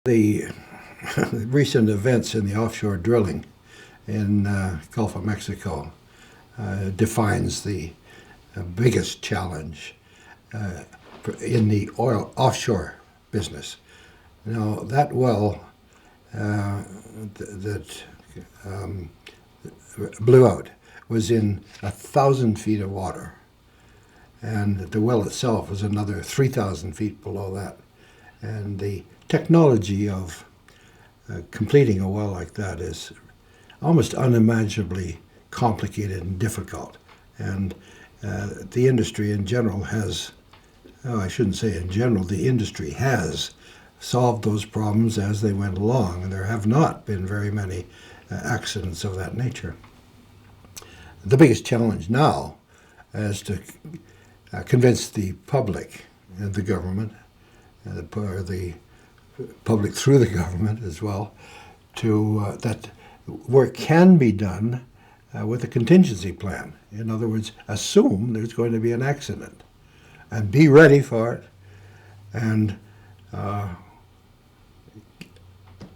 The recent events in the offshore drilling in Gulf of Mexico defines the biggest challenge in the oil offshore business. Now, that well that blew out was in 1,000 feet of water, and the well itself was another 3,000 feet below that. And the technology of completing a well like that is almost unimaginably complicated and difficult. And the industry in general has, I shouldn't say in general, the industry has solved those problems as they went along, and there have not been very many accidents of that nature. The biggest challenge now is to convince the public and the government, or the public through the government as well, to that work can be done with a contingency plan. In other words, assume there's going to be an accident and be ready for it, and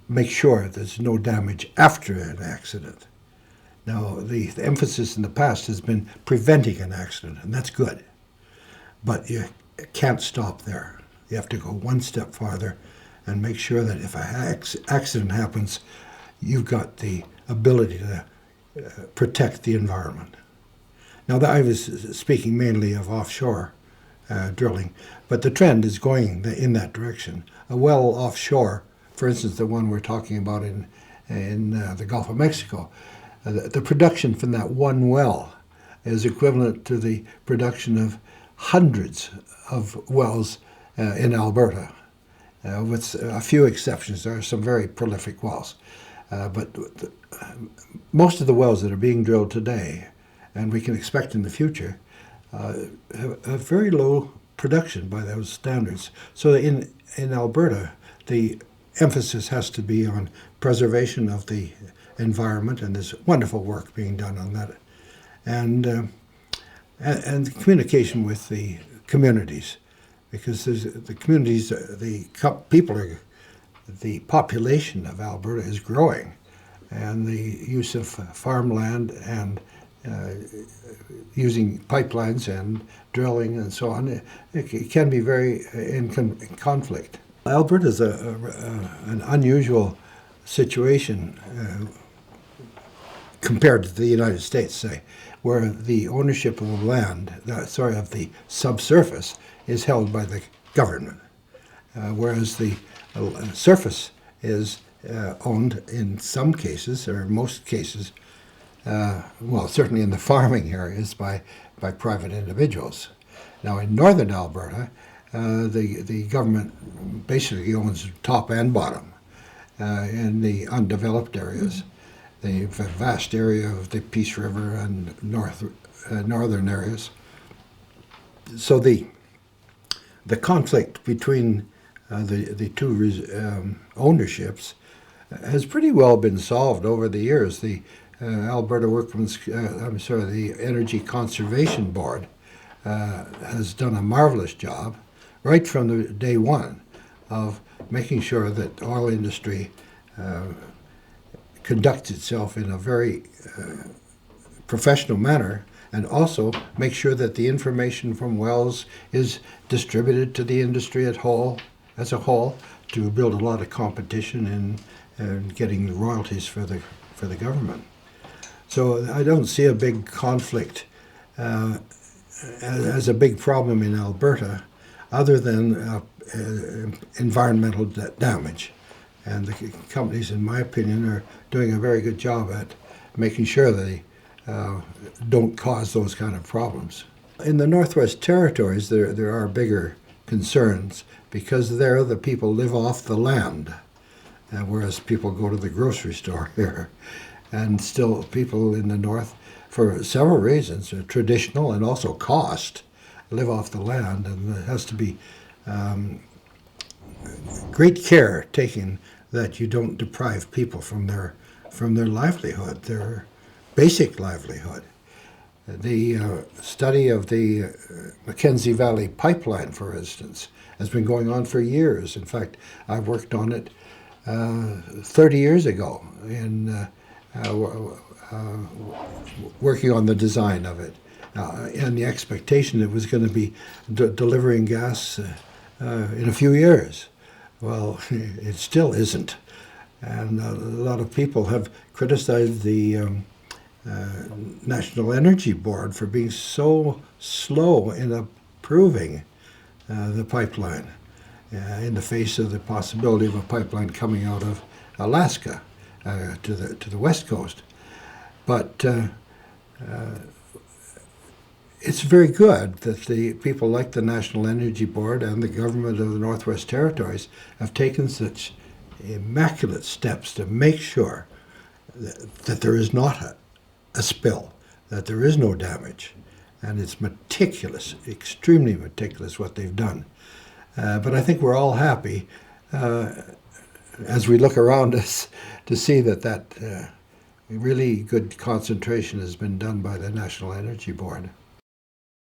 make sure there's no damage after an accident. Now, the emphasis in the past has been preventing an accident, and that's good. But you can't stop there. You have to go one step farther and make sure that if an accident happens, you've got the ability to protect the environment. Now, I was speaking mainly of offshore drilling, but the trend is going in that direction. A well offshore, for instance, the one we're talking about in the Gulf of Mexico, the production from that one well is equivalent to the production of hundreds of wells in Alberta, with a few exceptions. There are some very prolific wells. But most of the wells that are being drilled today, and we can expect in the future, have very low production by those standards. So in Alberta, the emphasis has to be on preservation of the environment, and there's wonderful work being done on that. And communication with the communities, because the communities, the population of Alberta is growing, and the use of farmland and using pipelines and drilling and so on, it can be very in conflict. Alberta is an unusual situation compared to the United States, say, where the ownership of the land, of the subsurface, is held by the government, whereas the surface is owned in some cases, or most cases, certainly in the farming areas, by private individuals. Now, in northern Alberta, the government basically owns top and bottom in the undeveloped areas. The vast area of the Peace River and northern areas. So the conflict between the two ownerships has pretty well been solved over the years. The the Energy Conservation Board has done a marvelous job right from the day one of making sure that the oil industry conducts itself in a very professional manner, and also make sure that the information from wells is distributed to the industry as a whole, to build a lot of competition and getting royalties for the government. So I don't see a big conflict as a big problem in Alberta, other than environmental damage. And the companies, in my opinion, are doing a very good job at making sure they don't cause those kind of problems. In the Northwest Territories, there are bigger concerns, because there the people live off the land, whereas people go to the grocery store here. And still people in the North, for several reasons, traditional and also cost, live off the land, and there has to be great care taken that you don't deprive people from their livelihood, their basic livelihood. The study of the Mackenzie Valley pipeline, for instance, has been going on for years. In fact, I worked on it 30 years ago working on the design of it, and the expectation it was going to be delivering gas in a few years. Well, it still isn't. And a lot of people have criticized the National Energy Board for being so slow in approving the pipeline in the face of the possibility of a pipeline coming out of Alaska to the west coast. But it's very good that the people like the National Energy Board and the government of the Northwest Territories have taken such immaculate steps to make sure that there is not a spill, that there is no damage. And it's meticulous, extremely meticulous what they've done. But I think we're all happy as we look around us to see that really good concentration has been done by the National Energy Board.